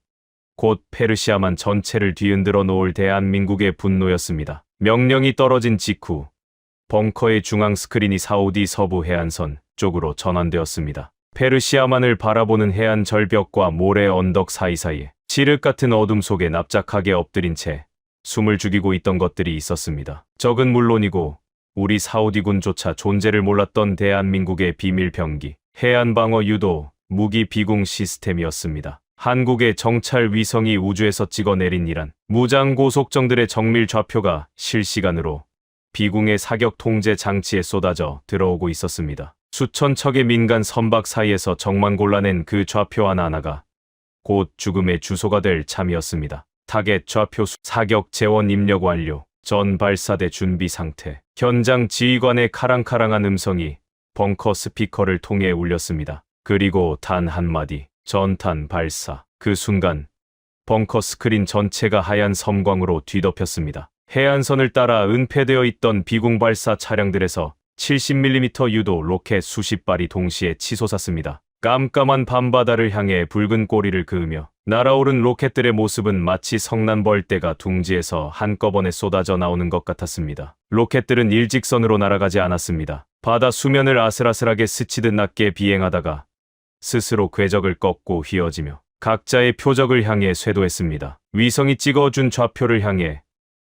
곧 페르시아만 전체를 뒤흔들어 놓을 대한민국의 분노였습니다. 명령이 떨어진 직후 벙커의 중앙 스크린이 사우디 서부 해안선 쪽으로 전환되었습니다. 페르시아만을 바라보는 해안 절벽과 모래 언덕 사이사이에 칠흑 같은 어둠 속에 납작하게 엎드린 채 숨을 죽이고 있던 것들이 있었습니다. 적은 물론이고 우리 사우디군조차 존재를 몰랐던 대한민국의 비밀 병기, 해안 방어 유도, 무기 비공 시스템이었습니다. 한국의 정찰 위성이 우주에서 찍어내린 이란 무장 고속정들의 정밀 좌표가 실시간으로 비궁의 사격 통제 장치에 쏟아져 들어오고 있었습니다. 수천 척의 민간 선박 사이에서 정만 골라낸 그 좌표 하나하나가 곧 죽음의 주소가 될 참이었습니다. 타겟 좌표 사격 재원 입력 완료. 전 발사대 준비 상태. 현장 지휘관의 카랑카랑한 음성이 벙커 스피커를 통해 울렸습니다. 그리고 단 한마디. 전탄 발사. 그 순간 벙커 스크린 전체가 하얀 섬광으로 뒤덮였습니다. 해안선을 따라 은폐되어 있던 비궁 발사 차량들에서 70mm 유도 로켓 수십 발이 동시에 치솟았습니다. 깜깜한 밤바다를 향해 붉은 꼬리를 그으며 날아오른 로켓들의 모습은 마치 성난벌떼가 둥지에서 한꺼번에 쏟아져 나오는 것 같았습니다. 로켓들은 일직선으로 날아가지 않았습니다. 바다 수면을 아슬아슬하게 스치듯 낮게 비행하다가 스스로 궤적을 꺾고 휘어지며 각자의 표적을 향해 쇄도했습니다. 위성이 찍어준 좌표를 향해,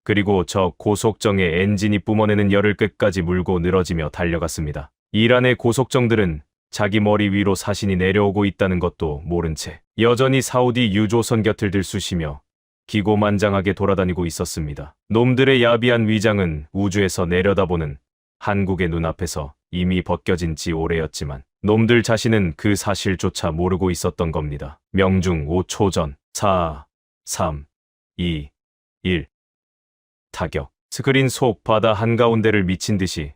그리고 저 고속정의 엔진이 뿜어내는 열을 끝까지 물고 늘어지며 달려갔습니다. 이란의 고속정들은 자기 머리 위로 사신이 내려오고 있다는 것도 모른 채 여전히 사우디 유조선 곁을 들쑤시며 기고만장하게 돌아다니고 있었습니다. 놈들의 야비한 위장은 우주에서 내려다보는 한국의 눈앞에서 이미 벗겨진 지 오래였지만 놈들 자신은 그 사실조차 모르고 있었던 겁니다. 명중 5초 전 4, 3, 2, 1 타격. 스크린 속 바다 한가운데를 미친 듯이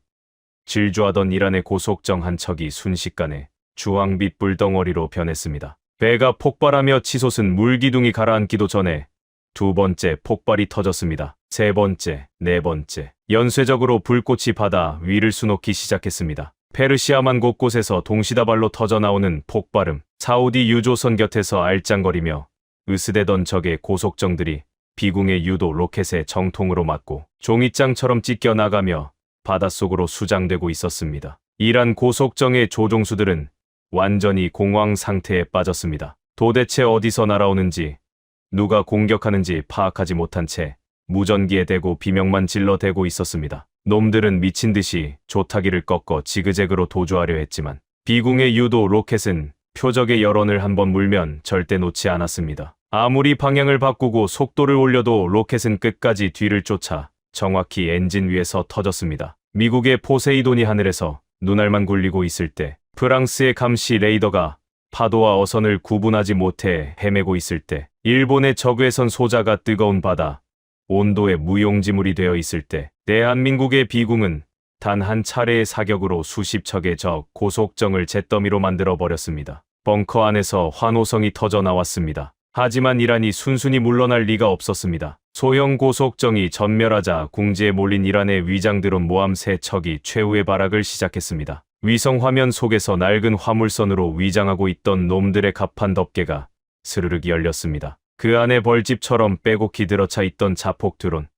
질주하던 이란의 고속정 한 척이 순식간에 주황빛 불덩어리로 변했습니다. 배가 폭발하며 치솟은 물기둥이 가라앉기도 전에 두 번째 폭발이 터졌습니다. 세 번째, 네 번째. 연쇄적으로 불꽃이 바다 위를 수놓기 시작했습니다. 페르시아만 곳곳에서 동시다발로 터져나오는 폭발음. 사우디 유조선 곁에서 알짱거리며 으스대던 적의 고속정들이 비궁의 유도 로켓에 정통으로 맞고 종이장처럼 찢겨나가며 바닷속으로 수장되고 있었습니다. 이란 고속정의 조종수들은 완전히 공황 상태에 빠졌습니다. 도대체 어디서 날아오는지, 누가 공격하는지 파악하지 못한 채 무전기에 대고 비명만 질러대고 있었습니다. 놈들은 미친 듯이 조타기를 꺾어 지그재그로 도주하려 했지만 비궁의 유도 로켓은 표적의 열원을 한번 물면 절대 놓지 않았습니다. 아무리 방향을 바꾸고 속도를 올려도 로켓은 끝까지 뒤를 쫓아 정확히 엔진 위에서 터졌습니다. 미국의 포세이돈이 하늘에서 눈알만 굴리고 있을 때, 프랑스의 감시 레이더가 파도와 어선을 구분하지 못해 헤매고 있을 때, 일본의 적외선 소자가 뜨거운 바다, 온도의 무용지물이 되어 있을 때 대한민국의 비궁은 단 한 차례의 사격으로 수십 척의 적 고속정을 잿더미로 만들어 버렸습니다. 벙커 안에서 환호성이 터져 나왔습니다. 하지만 이란이 순순히 물러날 리가 없었습니다. 소형 고속정이 전멸하자 궁지에 몰린 이란의 위장드론 모함 3척이 최후의 발악을 시작했습니다. 위성화면 속에서 낡은 화물선으로 위장하고 있던 놈들의 갑판 덮개가 스르륵 열렸습니다. 그 안에 벌집처럼 빼곡히 들어차 있던 자폭 드론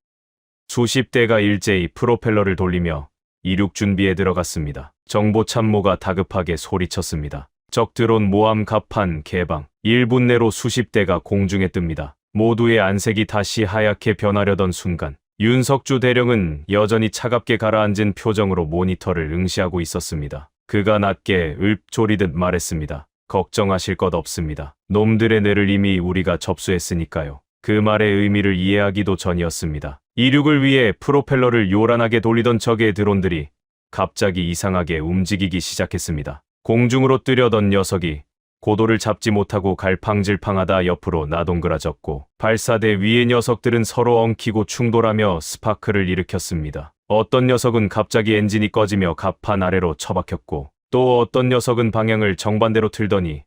수십 대가 일제히 프로펠러를 돌리며 이륙 준비에 들어갔습니다. 정보 참모가 다급하게 소리쳤습니다. 적 드론 모함 갑판 개방. 1분 내로 수십 대가 공중에 뜹니다. 모두의 안색이 다시 하얗게 변하려던 순간 윤석주 대령은 여전히 차갑게 가라앉은 표정으로 모니터를 응시하고 있었습니다. 그가 낮게 읊조리듯 말했습니다. 걱정하실 것 없습니다. 놈들의 뇌를 이미 우리가 접수했으니까요. 그 말의 의미를 이해하기도 전이었습니다. 이륙을 위해 프로펠러를 요란하게 돌리던 적의 드론들이 갑자기 이상하게 움직이기 시작했습니다. 공중으로 뜨려던 녀석이 고도를 잡지 못하고 갈팡질팡하다 옆으로 나동그라졌고 발사대 위의 녀석들은 서로 엉키고 충돌하며 스파크를 일으켰습니다. 어떤 녀석은 갑자기 엔진이 꺼지며 갑판 아래로 처박혔고 또 어떤 녀석은 방향을 정반대로 틀더니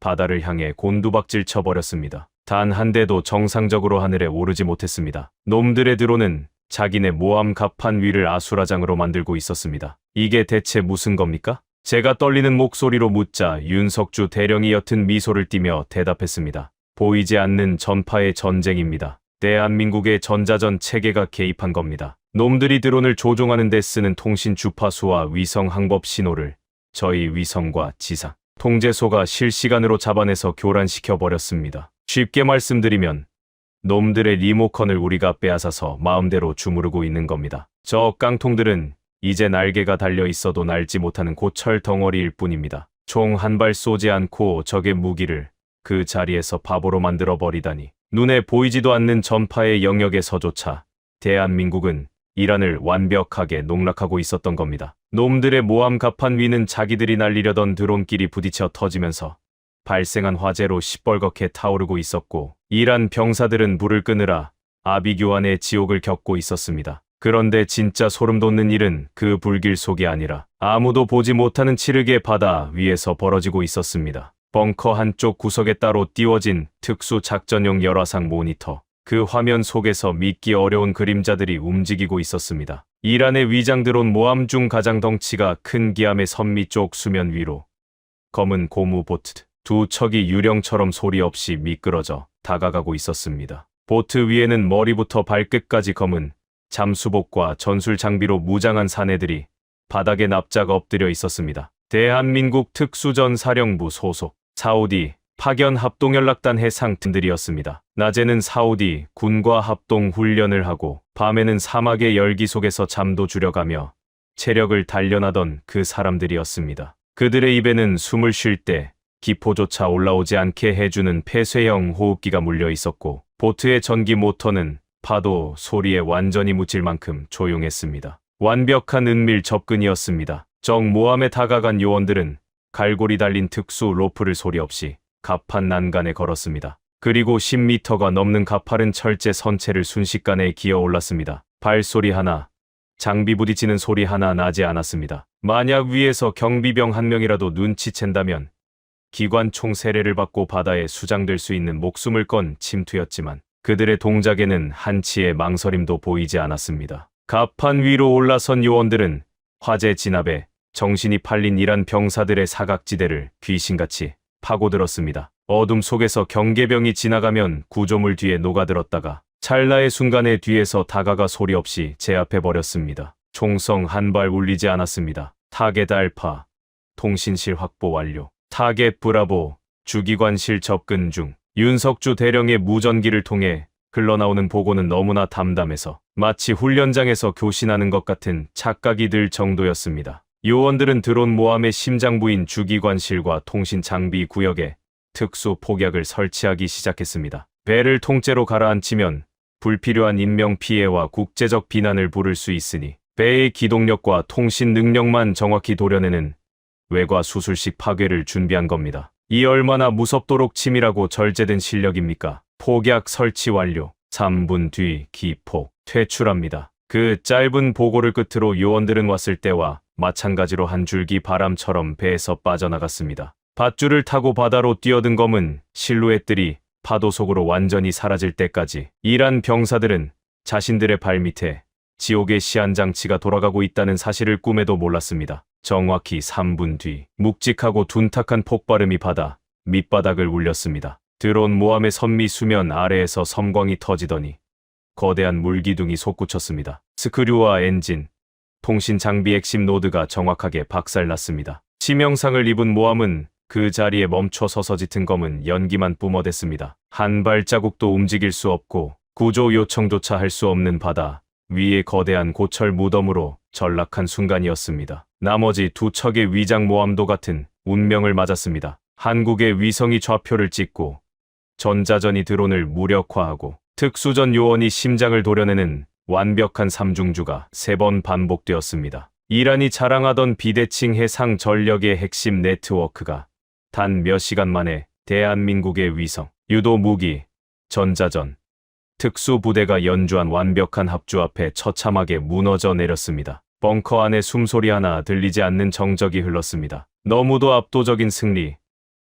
바다를 향해 곤두박질 쳐버렸습니다. 단 한 대도 정상적으로 하늘에 오르지 못했습니다. 놈들의 드론은 자기네 모함 갑판 위를 아수라장으로 만들고 있었습니다. 이게 대체 무슨 겁니까? 제가 떨리는 목소리로 묻자 윤석주 대령이 옅은 미소를 띠며 대답했습니다. 보이지 않는 전파의 전쟁입니다. 대한민국의 전자전 체계가 개입한 겁니다. 놈들이 드론을 조종하는 데 쓰는 통신 주파수와 위성 항법 신호를 저희 위성과 지상 통제소가 실시간으로 잡아내서 교란시켜 버렸습니다. 쉽게 말씀드리면 놈들의 리모컨을 우리가 빼앗아서 마음대로 주무르고 있는 겁니다. 저 깡통들은 이제 날개가 달려 있어도 날지 못하는 고철 덩어리일 뿐입니다. 총 한 발 쏘지 않고 적의 무기를 그 자리에서 바보로 만들어 버리다니. 눈에 보이지도 않는 전파의 영역에서조차 대한민국은 이란을 완벽하게 농락하고 있었던 겁니다. 놈들의 모함 갑판 위는 자기들이 날리려던 드론끼리 부딪혀 터지면서 발생한 화재로 시뻘겋게 타오르고 있었고 이란 병사들은 불을 끄느라 아비규환의 지옥을 겪고 있었습니다. 그런데 진짜 소름 돋는 일은 그 불길 속이 아니라 아무도 보지 못하는 칠흑의 바다 위에서 벌어지고 있었습니다. 벙커 한쪽 구석에 따로 띄워진 특수 작전용 열화상 모니터. 그 화면 속에서 믿기 어려운 그림자들이 움직이고 있었습니다. 이란의 위장 드론 모함 중 가장 덩치가 큰 기암의 선미 쪽 수면 위로 검은 고무 보트 두 척이 유령처럼 소리 없이 미끄러져 다가가고 있었습니다. 보트 위에는 머리부터 발끝까지 검은 잠수복과 전술 장비로 무장한 사내들이 바닥에 납작 엎드려 있었습니다. 대한민국 특수전 사령부 소속 사우디 파견 합동연락단 해상팀들이었습니다. 낮에는 사우디 군과 합동 훈련을 하고 밤에는 사막의 열기 속에서 잠도 줄여가며 체력을 단련하던 그 사람들이었습니다. 그들의 입에는 숨을 쉴 때 기포조차 올라오지 않게 해주는 폐쇄형 호흡기가 물려 있었고 보트의 전기 모터는 파도 소리에 완전히 묻힐 만큼 조용했습니다. 완벽한 은밀 접근이었습니다. 적 모함에 다가간 요원들은 갈고리 달린 특수 로프를 소리 없이 갑판 난간에 걸었습니다. 그리고 10m가 넘는 가파른 철제 선체를 순식간에 기어 올랐습니다. 발소리 하나, 장비 부딪히는 소리 하나 나지 않았습니다. 만약 위에서 경비병 한 명이라도 눈치챈다면 기관총 세례를 받고 바다에 수장될 수 있는 목숨을 건 침투였지만 그들의 동작에는 한치의 망설임도 보이지 않았습니다. 갑판 위로 올라선 요원들은 화재 진압에 정신이 팔린 이란 병사들의 사각지대를 귀신같이 파고들었습니다. 어둠 속에서 경계병이 지나가면 구조물 뒤에 녹아들었다가 찰나의 순간에 뒤에서 다가가 소리 없이 제압해버렸습니다. 총성 한 발 울리지 않았습니다. 타겟 알파, 통신실 확보 완료. 타겟 브라보, 주기관실 접근 중. 윤석주 대령의 무전기를 통해 흘러나오는 보고는 너무나 담담해서 마치 훈련장에서 교신하는 것 같은 착각이 들 정도였습니다. 요원들은 드론 모함의 심장부인 주기관실과 통신 장비 구역에 특수 폭약을 설치하기 시작했습니다. 배를 통째로 가라앉히면 불필요한 인명피해와 국제적 비난을 부를 수 있으니 배의 기동력과 통신 능력만 정확히 도려내는 외과 수술식 파괴를 준비한 겁니다. 이 얼마나 무섭도록 치밀하고 절제된 실력입니까? 폭약 설치 완료. 3분 뒤 기폭 퇴출합니다. 그 짧은 보고를 끝으로 요원들은 왔을 때와 마찬가지로 한 줄기 바람처럼 배에서 빠져나갔습니다. 밧줄을 타고 바다로 뛰어든 검은 실루엣들이 파도 속으로 완전히 사라질 때까지 이란 병사들은 자신들의 발밑에 지옥의 시한장치가 돌아가고 있다는 사실을 꿈에도 몰랐습니다. 정확히 3분 뒤 묵직하고 둔탁한 폭발음이 바다 밑바닥을 울렸습니다. 드론 모함의 선미 수면 아래에서 섬광이 터지더니 거대한 물기둥이 솟구쳤습니다. 스크류와 엔진, 통신 장비 핵심 노드가 정확하게 박살났습니다. 치명상을 입은 모함은 그 자리에 멈춰 서서 짙은 검은 연기만 뿜어댔습니다. 한 발자국도 움직일 수 없고 구조 요청조차 할 수 없는 바다 위의 거대한 고철 무덤으로 전락한 순간이었습니다. 나머지 두 척의 위장 모함도 같은 운명을 맞았습니다. 한국의 위성이 좌표를 찍고 전자전이 드론을 무력화하고 특수전 요원이 심장을 도려내는 완벽한 삼중주가 3번 반복되었습니다. 이란이 자랑하던 비대칭 해상 전력의 핵심 네트워크가 단 몇 시간 만에 대한민국의 위성, 유도 무기, 전자전, 특수부대가 연주한 완벽한 합주 앞에 처참하게 무너져 내렸습니다. 벙커 안에 숨소리 하나 들리지 않는 정적이 흘렀습니다. 너무도 압도적인 승리,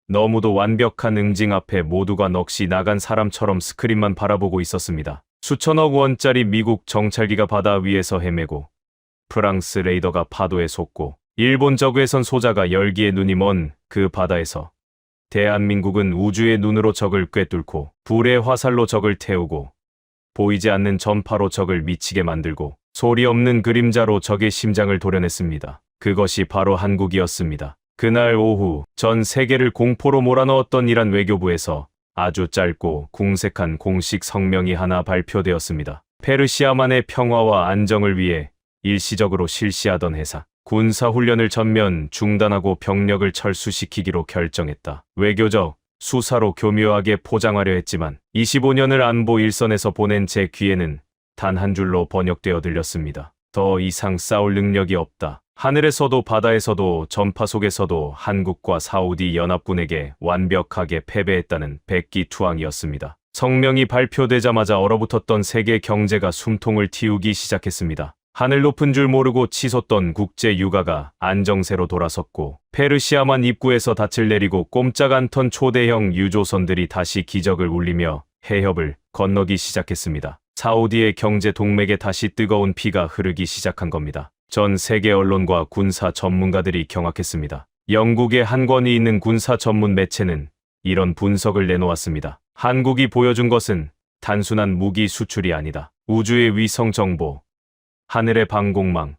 너무도 완벽한 응징 앞에 모두가 넋이 나간 사람처럼 스크린만 바라보고 있었습니다. 수천억 원짜리 미국 정찰기가 바다 위에서 헤매고 프랑스 레이더가 파도에 솟고 일본 저그해선 소자가 열기에 눈이 먼 그 바다에서 대한민국은 우주의 눈으로 적을 꿰뚫고 불의 화살로 적을 태우고 보이지 않는 전파로 적을 미치게 만들고 소리 없는 그림자로 적의 심장을 도려냈습니다. 그것이 바로 한국이었습니다. 그날 오후 전 세계를 공포로 몰아넣었던 이란 외교부에서 아주 짧고 궁색한 공식 성명이 하나 발표되었습니다. 페르시아만의 평화와 안정을 위해 일시적으로 실시하던 해상 군사훈련을 전면 중단하고 병력을 철수시키기로 결정했다. 외교적 수사로 교묘하게 포장하려 했지만 25년을 안보 일선에서 보낸 제 귀에는 단 한 줄로 번역되어 들렸습니다. 더 이상 싸울 능력이 없다. 하늘에서도 바다에서도 전파 속에서도 한국과 사우디 연합군에게 완벽하게 패배했다는 백기투항이었습니다. 성명이 발표되자마자 얼어붙었던 세계 경제가 숨통을 틔우기 시작했습니다. 하늘 높은 줄 모르고 치솟던 국제 유가가 안정세로 돌아섰고 페르시아만 입구에서 닻을 내리고 꼼짝 않던 초대형 유조선들이 다시 기적을 울리며 해협을 건너기 시작했습니다. 사우디의 경제 동맥에 다시 뜨거운 피가 흐르기 시작한 겁니다. 전 세계 언론과 군사 전문가들이 경악했습니다. 영국의 한 권위 있는 군사 전문 매체는 이런 분석을 내놓았습니다. 한국이 보여준 것은 단순한 무기 수출이 아니다. 우주의 위성 정보, 하늘의 방공망,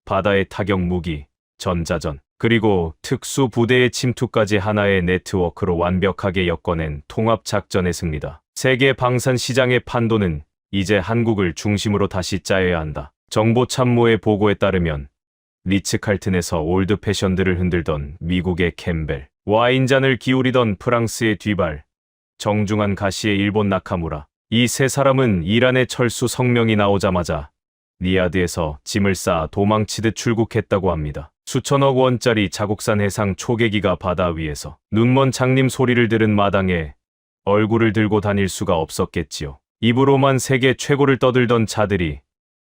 바다의 타격 무기, 전자전, 그리고 특수 부대의 침투까지 하나의 네트워크로 완벽하게 엮어낸 통합작전의 승리다. 세계 방산 시장의 판도는 이제 한국을 중심으로 다시 짜여야 한다. 정보참모의 보고에 따르면 리츠칼튼에서 올드 패션들을 흔들던 미국의 캠벨, 와인잔을 기울이던 프랑스의 뒤발, 정중한 가시의 일본 나카무라, 이 세 사람은 이란의 철수 성명이 나오자마자 리야드에서 짐을 쌓아 도망치듯 출국했다고 합니다. 수천억 원짜리 자국산 해상 초계기가 바다 위에서 눈먼 장님 소리를 들은 마당에 얼굴을 들고 다닐 수가 없었겠지요. 입으로만 세계 최고를 떠들던 자들이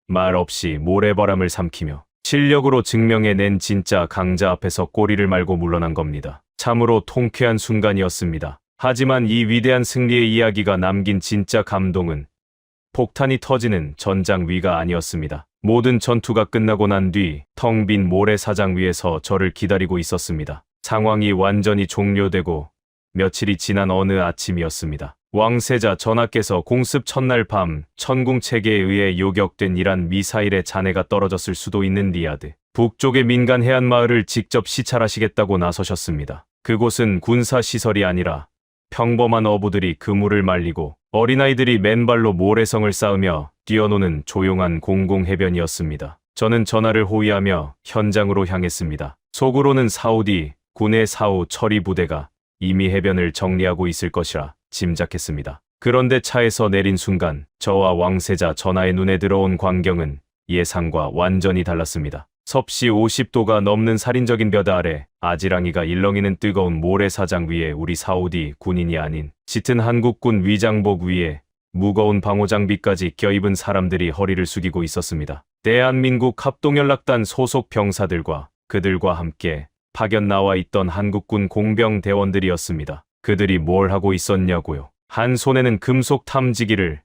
말없이 모래바람을 삼키며 실력으로 증명해낸 진짜 강자 앞에서 꼬리를 말고 물러난 겁니다. 참으로 통쾌한 순간이었습니다. 하지만 이 위대한 승리의 이야기가 남긴 진짜 감동은 폭탄이 터지는 전장 위가 아니었습니다. 모든 전투가 끝나고 난 뒤 텅 빈 모래사장 위에서 저를 기다리고 있었습니다. 상황이 완전히 종료되고 며칠이 지난 어느 아침이었습니다. 왕세자 전하께서 공습 첫날 밤 천궁 체계에 의해 요격된 이란 미사일의 잔해가 떨어졌을 수도 있는 리야드 북쪽의 민간 해안 마을을 직접 시찰하시겠다고 나서셨습니다. 그곳은 군사시설이 아니라 평범한 어부들이 그물을 말리고 어린아이들이 맨발로 모래성을 쌓으며 뛰어노는 조용한 공공해변이었습니다. 저는 전하를 호위하며 현장으로 향했습니다. 속으로는 사우디 군의 사후 처리 부대가 이미 해변을 정리하고 있을 것이라 짐작했습니다. 그런데 차에서 내린 순간 저와 왕세자 전하의 눈에 들어온 광경은 예상과 완전히 달랐습니다. 섭씨 50도가 넘는 살인적인 볕 아래 아지랑이가 일렁이는 뜨거운 모래사장 위에 우리 사우디 군인이 아닌 짙은 한국군 위장복 위에 무거운 방호 장비까지 껴입은 사람들이 허리를 숙이고 있었습니다. 대한민국 합동연락단 소속 병사들과 그들과 함께 파견 나와 있던 한국군 공병 대원들이었습니다. 그들이 뭘 하고 있었냐고요. 한 손에는 금속 탐지기를,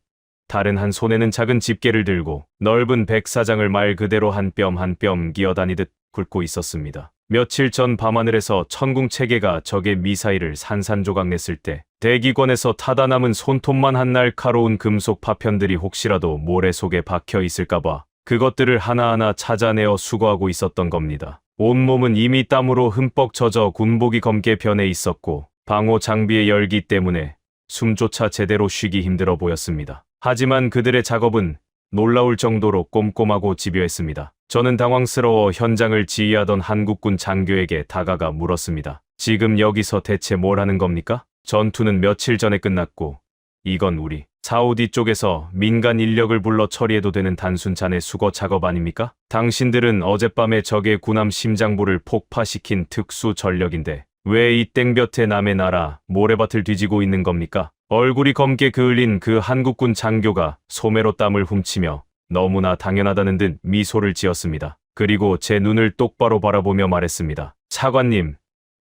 다른 한 손에는 작은 집게를 들고 넓은 백사장을 말 그대로 한 뼘 한 뼘 기어다니듯 굴고 있었습니다. 며칠 전 밤하늘에서 천궁 체계가 적의 미사일을 산산조각 냈을 때 대기권에서 타다 남은 손톱만 한 날카로운 금속 파편들이 혹시라도 모래 속에 박혀 있을까봐 그것들을 하나하나 찾아내어 수거하고 있었던 겁니다. 온몸은 이미 땀으로 흠뻑 젖어 군복이 검게 변해 있었고 방호 장비의 열기 때문에 숨조차 제대로 쉬기 힘들어 보였습니다. 하지만 그들의 작업은 놀라울 정도로 꼼꼼하고 집요했습니다. 저는 당황스러워 현장을 지휘하던 한국군 장교에게 다가가 물었습니다. 지금 여기서 대체 뭘 하는 겁니까? 전투는 며칠 전에 끝났고 이건 우리 사우디 쪽에서 민간 인력을 불러 처리해도 되는 단순 잔해 수거 작업 아닙니까? 당신들은 어젯밤에 적의 군함 심장부를 폭파시킨 특수 전력인데 왜 이 땡볕에 남의 나라 모래밭을 뒤지고 있는 겁니까? 얼굴이 검게 그을린 그 한국군 장교가 소매로 땀을 훔치며 너무나 당연하다는 듯 미소를 지었습니다. 그리고 제 눈을 똑바로 바라보며 말했습니다. 차관님,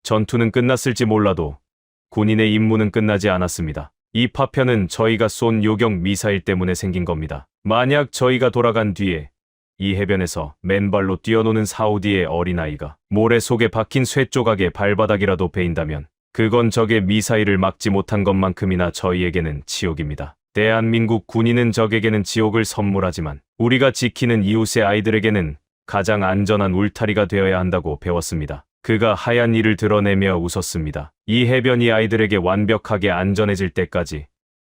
전투는 끝났을지 몰라도 군인의 임무는 끝나지 않았습니다. 이 파편은 저희가 쏜 요격 미사일 때문에 생긴 겁니다. 만약 저희가 돌아간 뒤에 이 해변에서 맨발로 뛰어노는 사우디의 어린아이가 모래 속에 박힌 쇠 조각에 발바닥이라도 베인다면 그건 적의 미사일을 막지 못한 것만큼이나 저희에게는 지옥입니다. 대한민국 군인은 적에게는 지옥을 선물하지만 우리가 지키는 이웃의 아이들에게는 가장 안전한 울타리가 되어야 한다고 배웠습니다. 그가 하얀 이를 드러내며 웃었습니다. 이 해변이 아이들에게 완벽하게 안전해질 때까지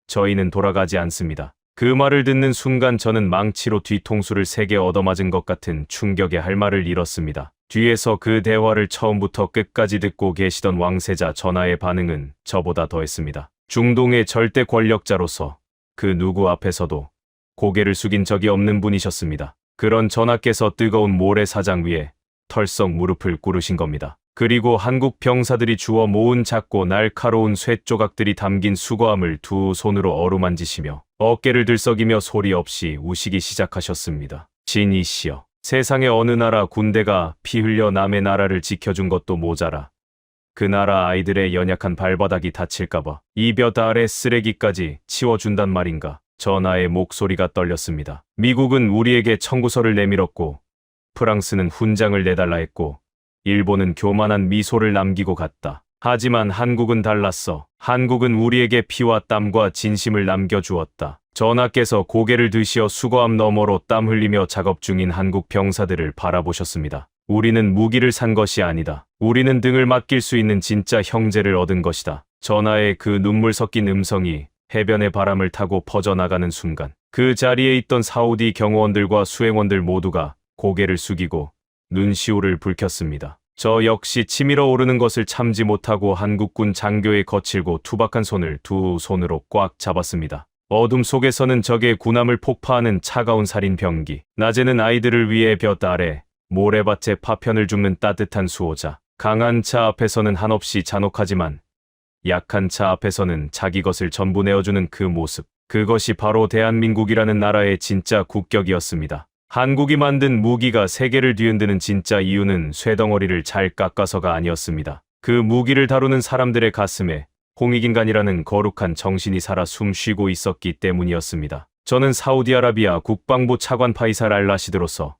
저희는 돌아가지 않습니다. 그 말을 듣는 순간 저는 망치로 뒤통수를 3개 얻어맞은 것 같은 충격에 할 말을 잃었습니다. 뒤에서 그 대화를 처음부터 끝까지 듣고 계시던 왕세자 전하의 반응은 저보다 더했습니다. 중동의 절대 권력자로서 그 누구 앞에서도 고개를 숙인 적이 없는 분이셨습니다. 그런 전하께서 뜨거운 모래사장 위에 털썩 무릎을 꿇으신 겁니다. 그리고 한국 병사들이 주워 모은 작고 날카로운 쇠 조각들이 담긴 수거함을 두 손으로 어루만지시며 어깨를 들썩이며 소리 없이 우시기 시작하셨습니다. 진이시여, 세상의 어느 나라 군대가 피 흘려 남의 나라를 지켜준 것도 모자라 그 나라 아이들의 연약한 발바닥이 다칠까봐 이 볕 아래 쓰레기까지 치워준단 말인가. 전하의 목소리가 떨렸습니다. 미국은 우리에게 청구서를 내밀었고 프랑스는 훈장을 내달라 했고 일본은 교만한 미소를 남기고 갔다. 하지만 한국은 달랐어. 한국은 우리에게 피와 땀과 진심을 남겨주었다. 전하께서 고개를 드시어 수거함 너머로 땀 흘리며 작업 중인 한국 병사들을 바라보셨습니다. 우리는 무기를 산 것이 아니다. 우리는 등을 맡길 수 있는 진짜 형제를 얻은 것이다. 전하의 그 눈물 섞인 음성이 해변의 바람을 타고 퍼져나가는 순간 그 자리에 있던 사우디 경호원들과 수행원들 모두가 고개를 숙이고 눈시울을 붉혔습니다. 저 역시 치밀어 오르는 것을 참지 못하고 한국군 장교의 거칠고 투박한 손을 두 손으로 꽉 잡았습니다. 어둠 속에서는 적의 군함을 폭파하는 차가운 살인 병기, 낮에는 아이들을 위해 볕 아래 모래밭에 파편을 줍는 따뜻한 수호자, 강한 차 앞에서는 한없이 잔혹하지만 약한 차 앞에서는 자기 것을 전부 내어주는 그 모습, 그것이 바로 대한민국이라는 나라의 진짜 국격이었습니다. 한국이 만든 무기가 세계를 뒤흔드는 진짜 이유는 쇠덩어리를 잘 깎아서가 아니었습니다. 그 무기를 다루는 사람들의 가슴에 홍익인간이라는 거룩한 정신이 살아 숨쉬고 있었기 때문이었습니다. 저는 사우디아라비아 국방부 차관 파이살 알라시드로서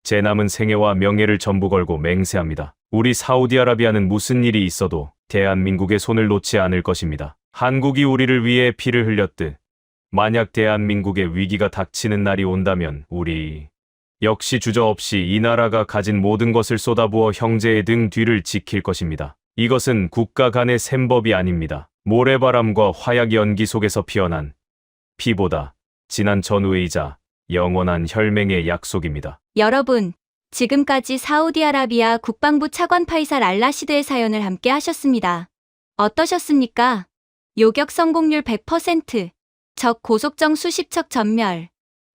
제 남은 생애와 명예를 전부 걸고 맹세합니다. 우리 사우디아라비아는 무슨 일이 있어도 대한민국의 손을 놓지 않을 것입니다. 한국이 우리를 위해 피를 흘렸듯 만약 대한민국의 위기가 닥치는 날이 온다면 우리 역시 주저없이 이 나라가 가진 모든 것을 쏟아부어 형제의 등 뒤를 지킬 것입니다. 이것은 국가 간의 셈법이 아닙니다. 모래바람과 화약 연기 속에서 피어난 피보다 진한 전우회이자 영원한 혈맹의 약속입니다. 여러분, 지금까지 사우디아라비아 국방부 차관 파이살 알라시드의 사연을 함께 하셨습니다. 어떠셨습니까? 요격 성공률 100%, 적 고속정 수십 척 전멸,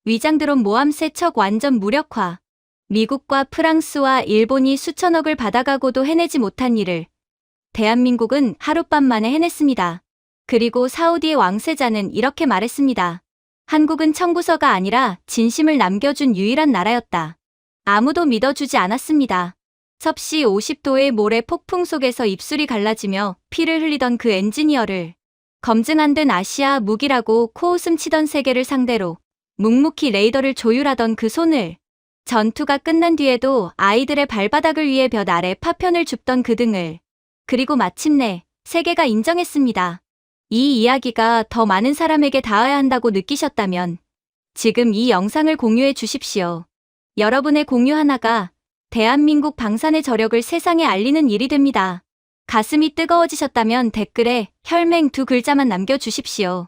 위장드론 모함 3척 완전 무력화, 미국과 프랑스와 일본이 수천억을 받아가고도 해내지 못한 일을 대한민국은 하룻밤 만에 해냈습니다. 그리고 사우디의 왕세자는 이렇게 말했습니다. 한국은 청구서가 아니라 진심을 남겨준 유일한 나라였다. 아무도 믿어주지 않았습니다. 섭씨 50도의 모래 폭풍 속에서 입술이 갈라지며 피를 흘리던 그 엔지니어를 검증 안 된 아시아 무기라고 코웃음 치던 세계를 상대로 묵묵히 레이더를 조율하던 그 손을 전투가 끝난 뒤에도 아이들의 발바닥을 위해 볕 아래 파편을 줍던 그 등을 그리고 마침내 세계가 인정했습니다. 이 이야기가 더 많은 사람에게 닿아야 한다고 느끼셨다면 지금 이 영상을 공유해 주십시오. 여러분의 공유 하나가 대한민국 방산의 저력을 세상에 알리는 일이 됩니다. 가슴이 뜨거워지셨다면 댓글에 혈맹 2 글자만 남겨주십시오.